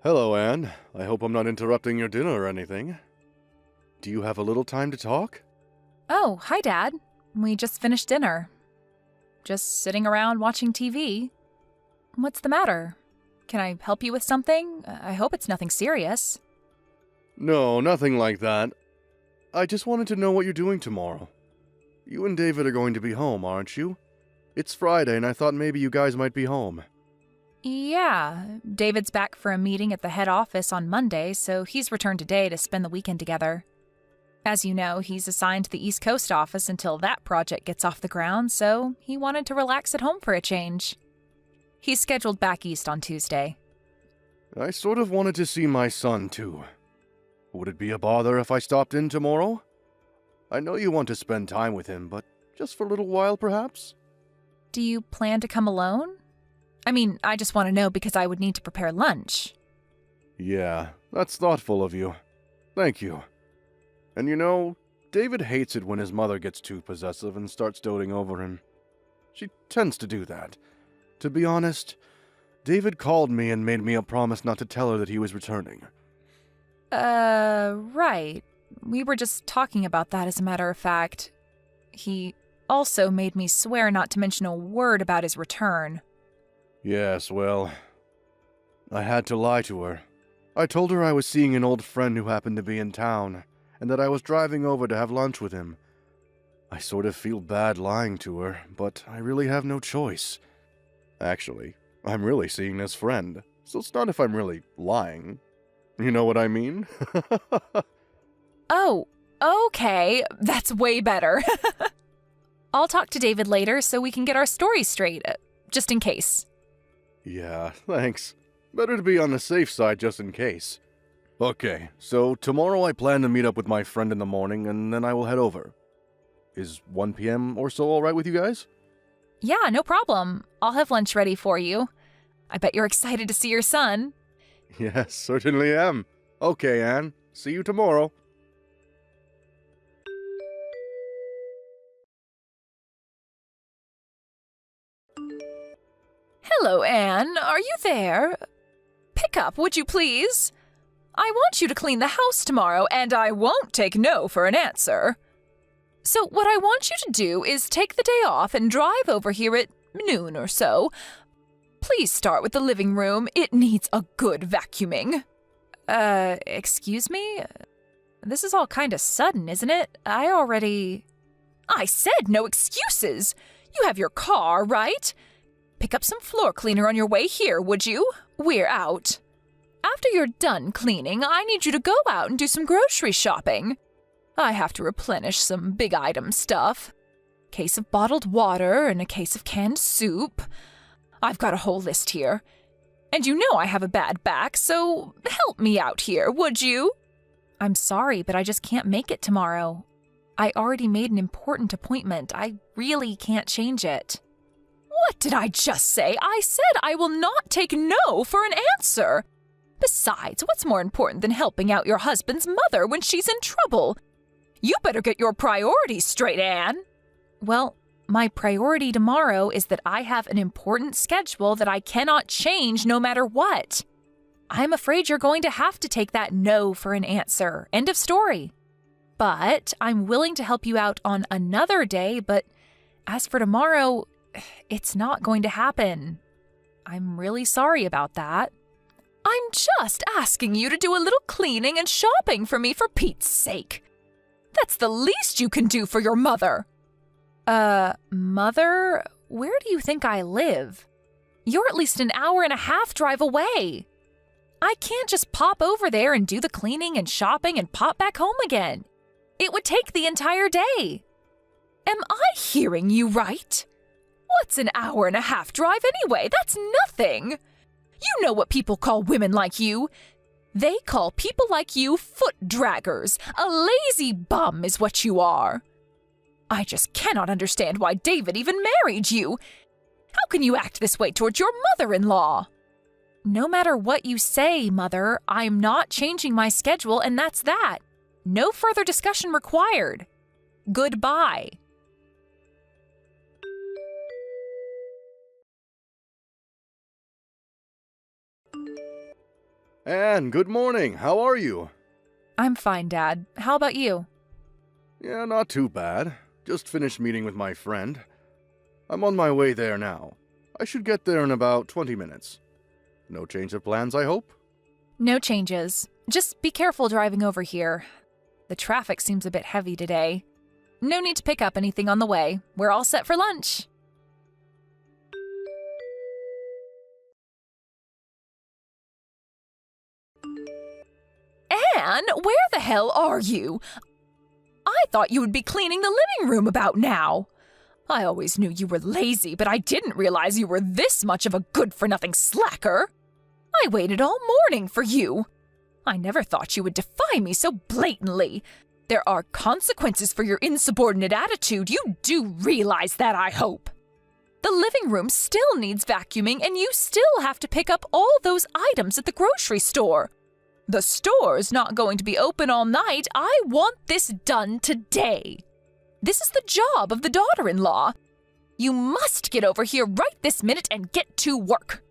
Hello, Anne. I hope I'm not interrupting your dinner or anything. Do you have a little time to talk? Oh, hi, Dad. We just finished dinner. Just sitting around watching TV. What's the matter? Can I help you with something? I hope it's nothing serious. No, nothing like that. I just wanted to know what you're doing tomorrow. You and David are going to be home, aren't you? It's Friday, and I thought maybe you guys might be home. Yeah, David's back for a meeting at the head office on Monday, so he's returned today to spend the weekend together. As you know, he's assigned to the East Coast office until that project gets off the ground, so he wanted to relax at home for a change. He's scheduled back east on Tuesday. I sort of wanted to see my son, too. Would it be a bother if I stopped in tomorrow? I know you want to spend time with him, but just for a little while, perhaps? Do you plan to come alone? I mean, I just want to know because I would need to prepare lunch. Yeah, that's thoughtful of you. Thank you. And you know, David hates it when his mother gets too possessive and starts doting over him. She tends to do that. To be honest, David called me and made me a promise not to tell her that he was returning. Right. We were just talking about that as a matter of fact. He also made me swear not to mention a word about his return. Yes, well, I had to lie to her. I told her I was seeing an old friend who happened to be in town, and that I was driving over to have lunch with him. I sort of feel bad lying to her, but I really have no choice. Actually, I'm really seeing this friend, so it's not if I'm really lying. You know what I mean? Oh, okay. That's way better. I'll talk to David later so we can get our stories straight, just in case. Yeah, thanks. Better to be on the safe side just in case. Okay, so tomorrow I plan to meet up with my friend in the morning, and then I will head over. Is 1 p.m. or so alright with you guys? Yeah, no problem. I'll have lunch ready for you. I bet you're excited to see your son. Yes, certainly am. Okay, Anne. See you tomorrow. Hello, Anne. Are you there? Pick up, would you please? I want you to clean the house tomorrow, and I won't take no for an answer. So what I want you to do is take the day off and drive over here at noon or so. Please start with the living room. It needs a good vacuuming. Excuse me? This is all kind of sudden, isn't it? I said no excuses. You have your car, right? Pick up some floor cleaner on your way here, would you? We're out. After you're done cleaning, I need you to go out and do some grocery shopping. I have to replenish some big item stuff. Case of bottled water and a case of canned soup. I've got a whole list here. And you know I have a bad back, so help me out here, would you? I'm sorry, but I just can't make it tomorrow. I already made an important appointment. I really can't change it. What did I just say? I said I will not take no for an answer. Besides, what's more important than helping out your husband's mother when she's in trouble? You better get your priorities straight, Anne. Well, my priority tomorrow is that I have an important schedule that I cannot change no matter what. I'm afraid you're going to have to take that no for an answer. End of story. But I'm willing to help you out on another day, but as for tomorrow, it's not going to happen. I'm really sorry about that. I'm just asking you to do a little cleaning and shopping for me for Pete's sake. That's the least you can do for your mother. Mother? Where do you think I live? You're at least an hour and a half drive away. I can't just pop over there and do the cleaning and shopping and pop back home again. It would take the entire day. Am I hearing you right? What's an hour and a half drive anyway? That's nothing. You know what people call women like you. They call people like you foot draggers. A lazy bum is what you are. I just cannot understand why David even married you. How can you act this way towards your mother-in-law? No matter what you say, Mother, I'm not changing my schedule, and that's that. No further discussion required. Goodbye. Anne, good morning. How are you? I'm fine, Dad. How about you? Yeah, not too bad. Just finished meeting with my friend. I'm on my way there now. I should get there in about 20 minutes. No change of plans, I hope? No changes. Just be careful driving over here. The traffic seems a bit heavy today. No need to pick up anything on the way. We're all set for lunch. Anne, where the hell are you? I thought you would be cleaning the living room about now. I always knew you were lazy, but I didn't realize you were this much of a good-for-nothing slacker. I waited all morning for you. I never thought you would defy me so blatantly. There are consequences for your insubordinate attitude. You do realize that, I hope. The living room still needs vacuuming, and you still have to pick up all those items at the grocery store. The store's not going to be open all night. I want this done today. This is the job of the daughter-in-law. You must get over here right this minute and get to work.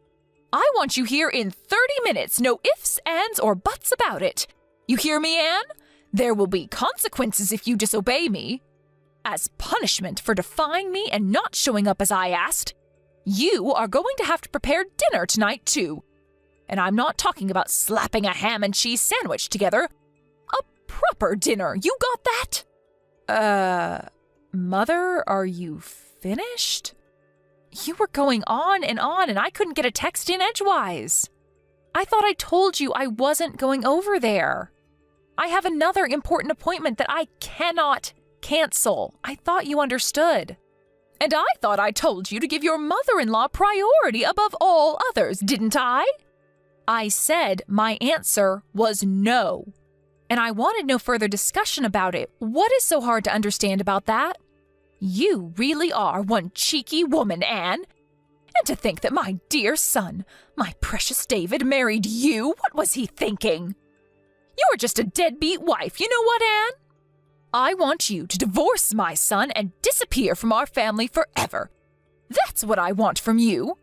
I want you here in 30 minutes. No ifs, ands, or buts about it. You hear me, Anne? There will be consequences if you disobey me. As punishment for defying me and not showing up as I asked, you are going to have to prepare dinner tonight, too. And I'm not talking about slapping a ham and cheese sandwich together. A proper dinner. You got that? Mother, are you finished? You were going on, and I couldn't get a text in edgewise. I thought I told you I wasn't going over there. I have another important appointment that I cannot cancel. I thought you understood. And I thought I told you to give your mother-in-law priority above all others, didn't I? I said my answer was no. And I wanted no further discussion about it. What is so hard to understand about that? You really are one cheeky woman, Anne. And to think that my dear son, my precious David, married you, what was he thinking? You're just a deadbeat wife, you know what, Anne? I want you to divorce my son and disappear from our family forever. That's what I want from you.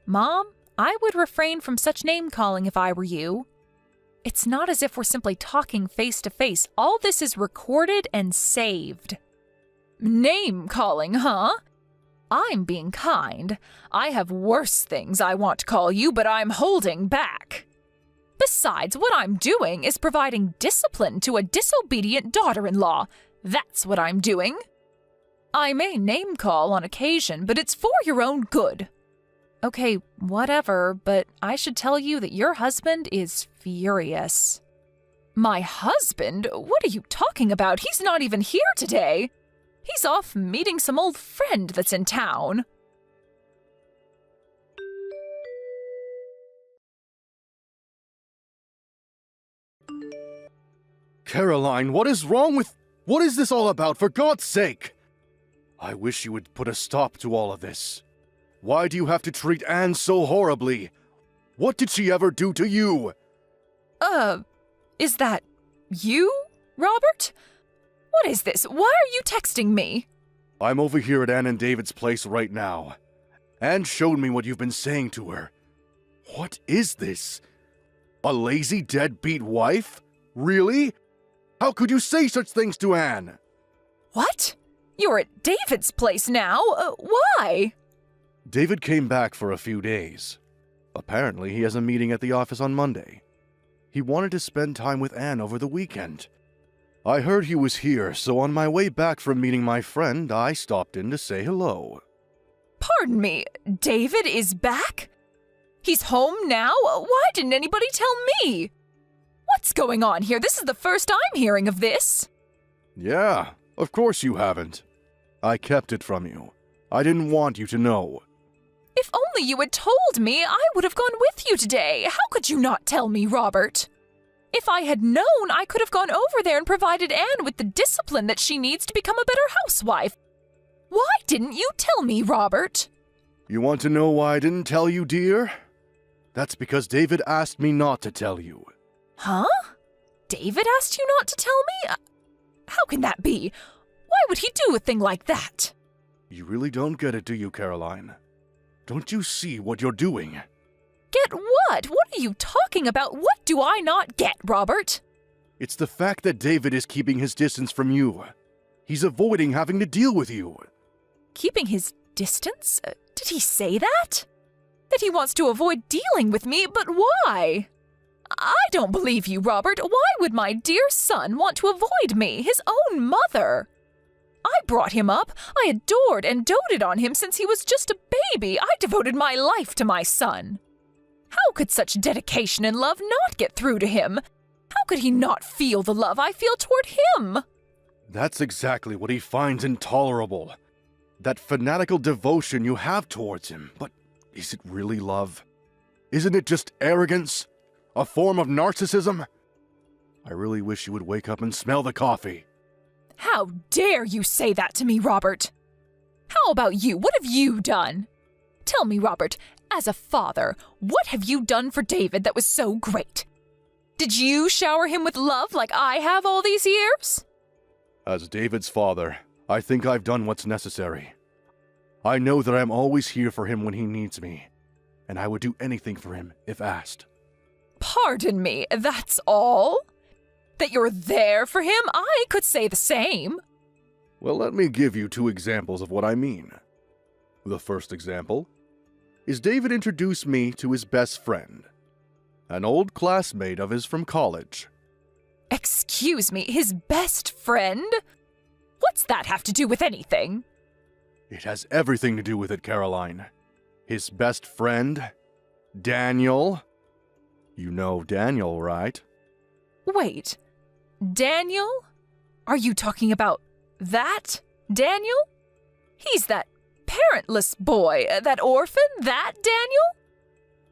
Mom, I would refrain from such name-calling if I were you. It's not as if we're simply talking face-to-face. All this is recorded and saved. Name-calling, huh? I'm being kind. I have worse things I want to call you, but I'm holding back. Besides, what I'm doing is providing discipline to a disobedient daughter-in-law. That's what I'm doing. I may name-call on occasion, but it's for your own good. Okay, whatever, but I should tell you that your husband is furious. My husband? What are you talking about? He's not even here today. He's off meeting some old friend that's in town. Caroline, what is wrong with... What is this all about, for God's sake? I wish you would put a stop to all of this. Why do you have to treat Anne so horribly? What did she ever do to you? Is that you, Robert? What is this? Why are you texting me? I'm over here at Anne and David's place right now. Anne showed me what you've been saying to her. What is this? A lazy, deadbeat wife? Really? How could you say such things to Anne? What? You're at David's place now? Why? David came back for a few days. Apparently, he has a meeting at the office on Monday. He wanted to spend time with Anne over the weekend. I heard he was here, so on my way back from meeting my friend, I stopped in to say hello. Pardon me, David is back? He's home now? Why didn't anybody tell me? What's going on here? This is the first I'm hearing of this. Yeah, of course you haven't. I kept it from you. I didn't want you to know. If only you had told me, I would have gone with you today. How could you not tell me, Robert? If I had known, I could have gone over there and provided Anne with the discipline that she needs to become a better housewife. Why didn't you tell me, Robert? You want to know why I didn't tell you, dear? That's because David asked me not to tell you. Huh? David asked you not to tell me? How can that be? Why would he do a thing like that? You really don't get it, do you, Caroline? Don't you see what you're doing? Get what? What are you talking about? What do I not get, Robert? It's the fact that David is keeping his distance from you. He's avoiding having to deal with you. Keeping his distance? Did he say that? That he wants to avoid dealing with me, but why? I don't believe you, Robert. Why would my dear son want to avoid me, his own mother? I brought him up. I adored and doted on him since he was just a baby. I devoted my life to my son. How could such dedication and love not get through to him? How could he not feel the love I feel toward him? That's exactly what he finds intolerable. That fanatical devotion you have towards him. But is it really love? Isn't it just arrogance? A form of narcissism? I really wish you would wake up and smell the coffee. How dare you say that to me, Robert? How about you? What have you done? Tell me, Robert, as a father, what have you done for David that was so great? Did you shower him with love like I have all these years? As David's father, I think I've done what's necessary. I know that I'm always here for him when he needs me, and I would do anything for him if asked. Pardon me, that's all? That you're there for him? I could say the same. Well, let me give you 2 examples of what I mean. The first example is David introduced me to his best friend, an old classmate of his from college. Excuse me, his best friend? What's that have to do with anything? It has everything to do with it, Caroline. His best friend, Daniel. You know Daniel, right? Wait, Daniel? Are you talking about that Daniel? He's that parentless boy, that orphan, that Daniel?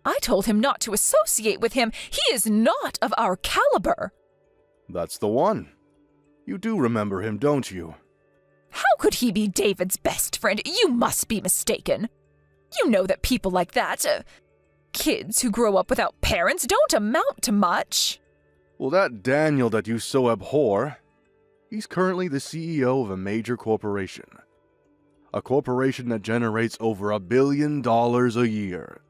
I told him not to associate with him. He is not of our caliber. That's the one. You do remember him, don't you? How could he be David's best friend? You must be mistaken. You know that people like that, kids who grow up without parents, don't amount to much. Well, that Daniel that you so abhor, he's currently the CEO of a major corporation. A corporation that generates over $1 billion a year.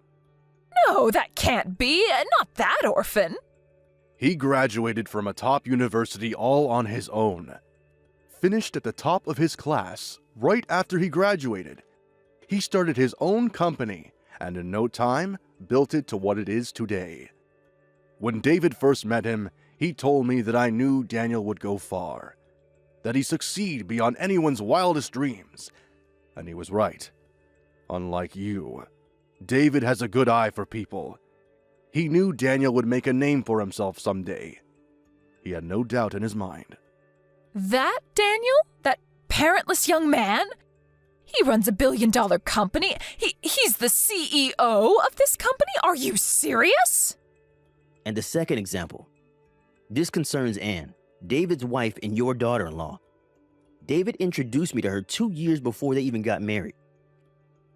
No, that can't be. Not that orphan. He graduated from a top university all on his own. Finished at the top of his class right after he graduated. He started his own company and in no time built it to what it is today. When David first met him, he told me that I knew Daniel would go far, that he'd succeed beyond anyone's wildest dreams. And he was right. Unlike you, David has a good eye for people. He knew Daniel would make a name for himself someday. He had no doubt in his mind. That Daniel? That parentless young man? He runs $1 billion company. He's the CEO of this company? Are you serious? And the second example. This concerns Anne, David's wife and your daughter-in-law. David introduced me to her 2 years before they even got married.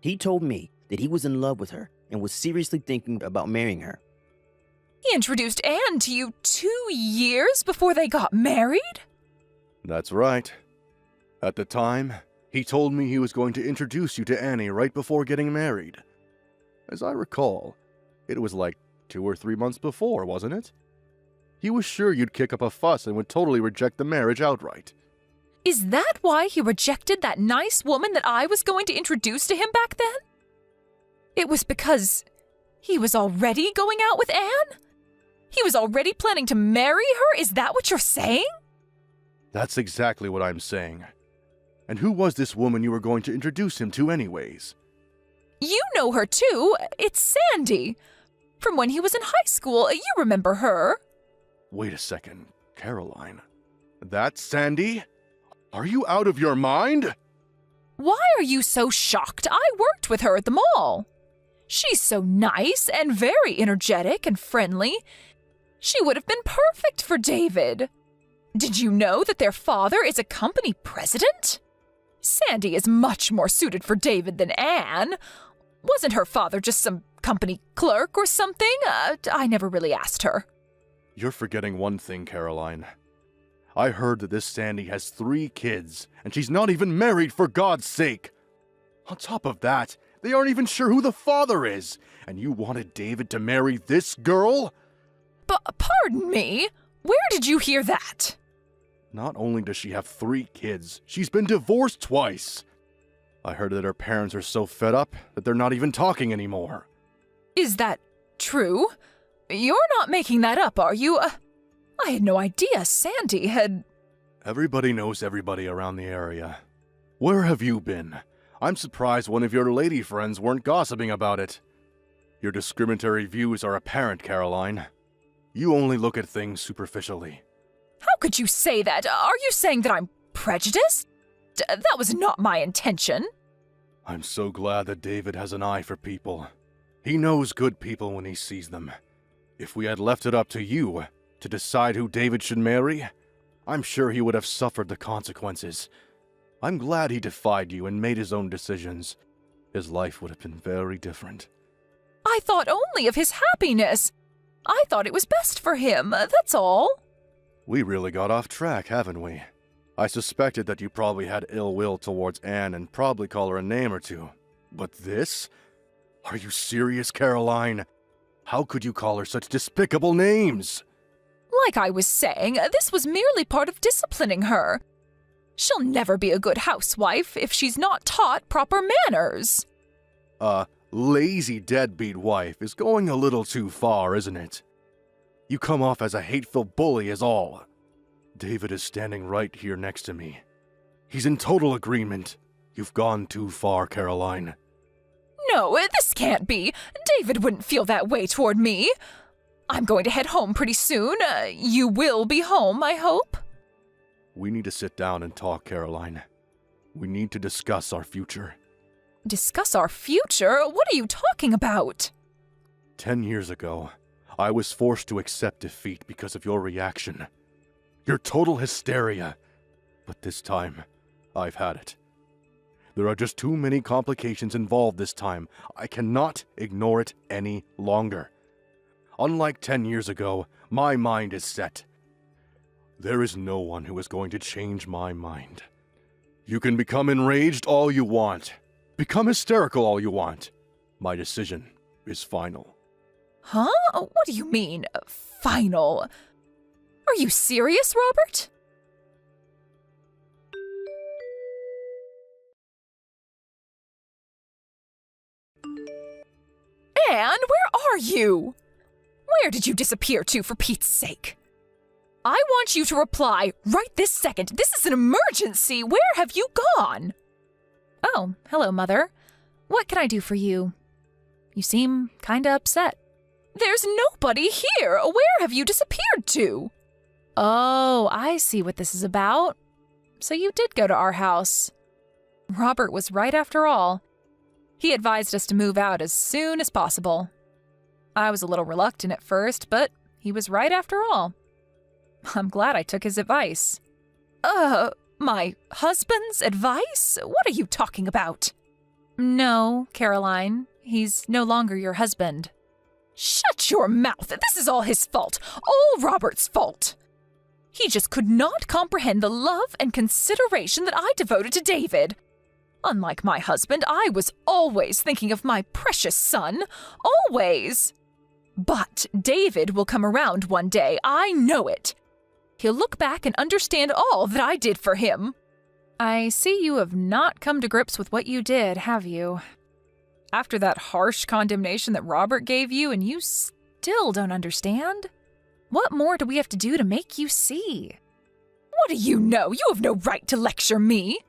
He told me that he was in love with her and was seriously thinking about marrying her. He introduced Anne to you 2 years before they got married? That's right. At the time, he told me he was going to introduce you to Annie right before getting married. As I recall, it was like 2 or 3 months before, wasn't it? He was sure you'd kick up a fuss and would totally reject the marriage outright. Is that why he rejected that nice woman that I was going to introduce to him back then? It was because he was already going out with Anne? He was already planning to marry her? Is that what you're saying? That's exactly what I'm saying. And who was this woman you were going to introduce him to anyways? You know her too. It's Sandy. From when he was in high school. You remember her. Wait a second, Caroline. That's Sandy? Are you out of your mind? Why are you so shocked? I worked with her at the mall. She's so nice and very energetic and friendly. She would have been perfect for David. Did you know that their father is a company president? Sandy is much more suited for David than Anne. Wasn't her father just some company clerk or something? I never really asked her. You're forgetting one thing, Caroline. I heard that this Sandy has 3 kids, and she's not even married, for God's sake. On top of that, They aren't even sure who the father is. And you wanted David to marry this girl? Pardon me? Where did you hear that? Not only does she have 3 kids, she's been divorced twice. I heard that her parents are so fed up that they're not even talking anymore. Is that true? You're not making that up, are you? I had no idea Sandy had... Everybody knows everybody around the area. Where have you been? I'm surprised one of your lady friends weren't gossiping about it. Your discriminatory views are apparent, Caroline. You only look at things superficially. How could you say that? Are you saying that I'm prejudiced? That was not my intention. I'm so glad that David has an eye for people. He knows good people when he sees them. If we had left it up to you to decide who David should marry, I'm sure he would have suffered the consequences. I'm glad he defied you and made his own decisions. His life would have been very different. I thought only of his happiness. I thought it was best for him, that's all. We really got off track, haven't we? I suspected that you probably had ill will towards Anne and probably call her a name or two. But this? Are you serious, Caroline? How could you call her such despicable names? Like I was saying, this was merely part of disciplining her. She'll never be a good housewife if she's not taught proper manners. Lazy deadbeat wife is going a little too far, isn't it? You come off as a hateful bully is all. David is standing right here next to me. He's in total agreement. You've gone too far, Caroline. No, this can't be. David wouldn't feel that way toward me. I'm going to head home pretty soon. You will be home, I hope. We need to sit down and talk, Caroline. We need to discuss our future. Discuss our future? What are you talking about? 10 years ago, I was forced to accept defeat because of your reaction. Your total hysteria. But this time, I've had it. There are just too many complications involved this time. I cannot ignore it any longer. Unlike 10 years ago, my mind is set. There is no one who is going to change my mind. You can become enraged all you want. Become hysterical all you want. My decision is final. Huh? What do you mean, final? Are you serious, Robert? Anne, where are you? Where did you disappear to, for Pete's sake? I want you to reply right this second. This is an emergency. Where have you gone? Oh, hello, Mother. What can I do for you? You seem kinda upset. There's nobody here. Where have you disappeared to? Oh, I see what this is about. So you did go to our house. Robert was right after all. He advised us to move out as soon as possible. I was a little reluctant at first, but he was right after all. I'm glad I took his advice. My husband's advice? What are you talking about? No, Caroline. He's no longer your husband. Shut your mouth! This is all his fault. All Robert's fault. He just could not comprehend the love and consideration that I devoted to David. Unlike my husband, I was always thinking of my precious son. Always. But David will come around one day. I know it. He'll look back and understand all that I did for him. I see you have not come to grips with what you did, have you? After that harsh condemnation that Robert gave you, and you still don't understand? What more do we have to do to make you see? What do you know? You have no right to lecture me.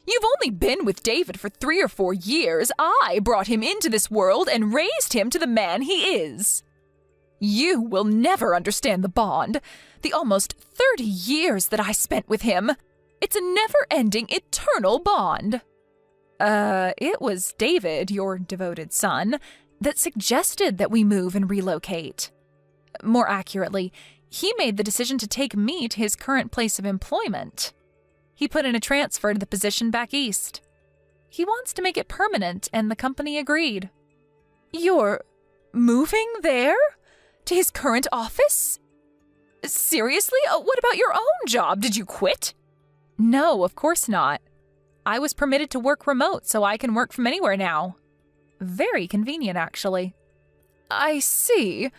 You've only been with David for 3 or 4 years. I brought him into this world and raised him to the man he is. You will never understand the bond, the almost 30 years that I spent with him. It's a never-ending, eternal bond. It was David, your devoted son, that suggested that we move and relocate. More accurately, he made the decision to take me to his current place of employment. He put in a transfer to the position back east. He wants to make it permanent, and the company agreed. You're moving there? To his current office? Seriously? What about your own job? Did you quit? No, of course not. I was permitted to work remote, so I can work from anywhere now. Very convenient, actually. I see.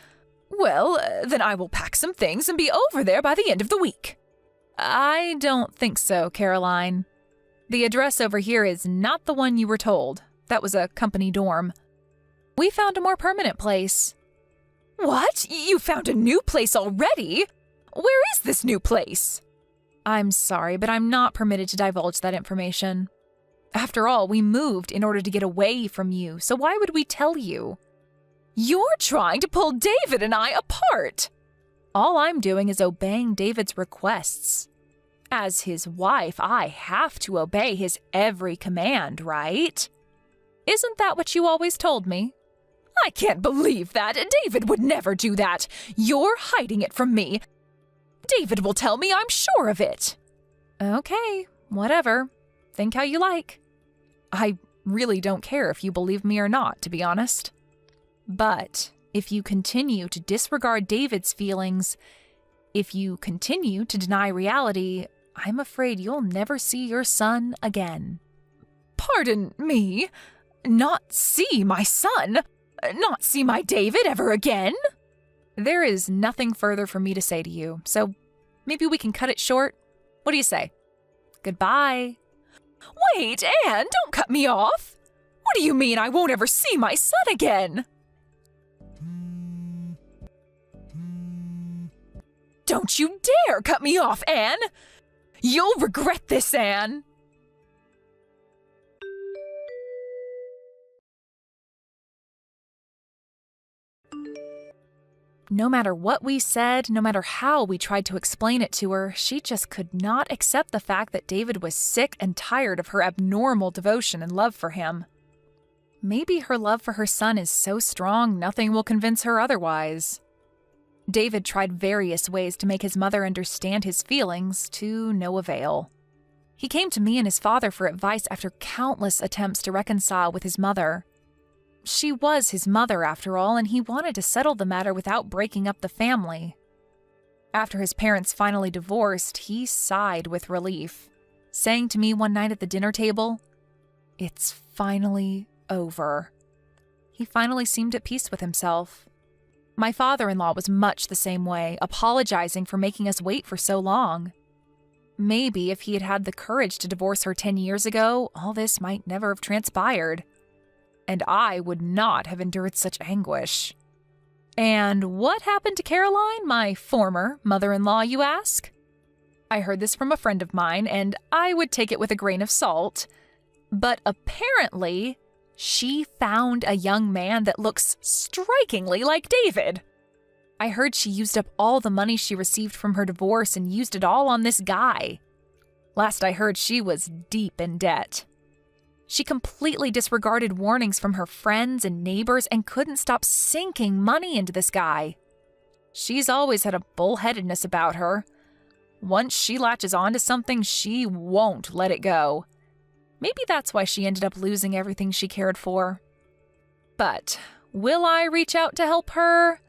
Well, then I will pack some things and be over there by the end of the week. I don't think so, Caroline. The address over here is not the one you were told. That was a company dorm. We found a more permanent place. What? You found a new place already? Where is this new place? I'm sorry, but I'm not permitted to divulge that information. After all, we moved in order to get away from you, so why would we tell you? You're trying to pull David and I apart! All I'm doing is obeying David's requests. As his wife, I have to obey his every command, right? Isn't that what you always told me? I can't believe that. David would never do that. You're hiding it from me. David will tell me, I'm sure of it. Okay, whatever. Think how you like. I really don't care if you believe me or not, to be honest. But if you continue to disregard David's feelings, if you continue to deny reality, I'm afraid you'll never see your son again. Pardon me? Not see my son? Not see my David ever again? There is nothing further for me to say to you, so maybe we can cut it short. What do you say? Goodbye. Wait, Anne, don't cut me off. What do you mean I won't ever see my son again? Don't you dare cut me off, Anne! You'll regret this, Anne! No matter what we said, no matter how we tried to explain it to her, she just could not accept the fact that David was sick and tired of her abnormal devotion and love for him. Maybe her love for her son is so strong nothing will convince her otherwise. David tried various ways to make his mother understand his feelings, to no avail. He came to me and his father for advice after countless attempts to reconcile with his mother. She was his mother, after all, and he wanted to settle the matter without breaking up the family. After his parents finally divorced, he sighed with relief, saying to me one night at the dinner table, "It's finally over." He finally seemed at peace with himself. My father-in-law was much the same way, apologizing for making us wait for so long. Maybe if he had had the courage to divorce her 10 years ago, all this might never have transpired. And I would not have endured such anguish. And what happened to Caroline, my former mother-in-law, you ask? I heard this from a friend of mine, and I would take it with a grain of salt. But apparently, she found a young man that looks strikingly like David. I heard she used up all the money she received from her divorce and used it all on this guy. Last I heard, she was deep in debt. She completely disregarded warnings from her friends and neighbors and couldn't stop sinking money into this guy. She's always had a bullheadedness about her. Once she latches onto something, she won't let it go. Maybe that's why she ended up losing everything she cared for. But will I reach out to help her?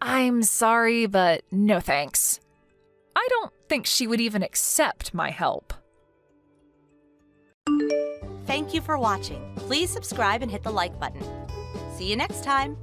I'm sorry, but no thanks. I don't think she would even accept my help. Thank you for watching. Please subscribe and hit the like button. See you next time.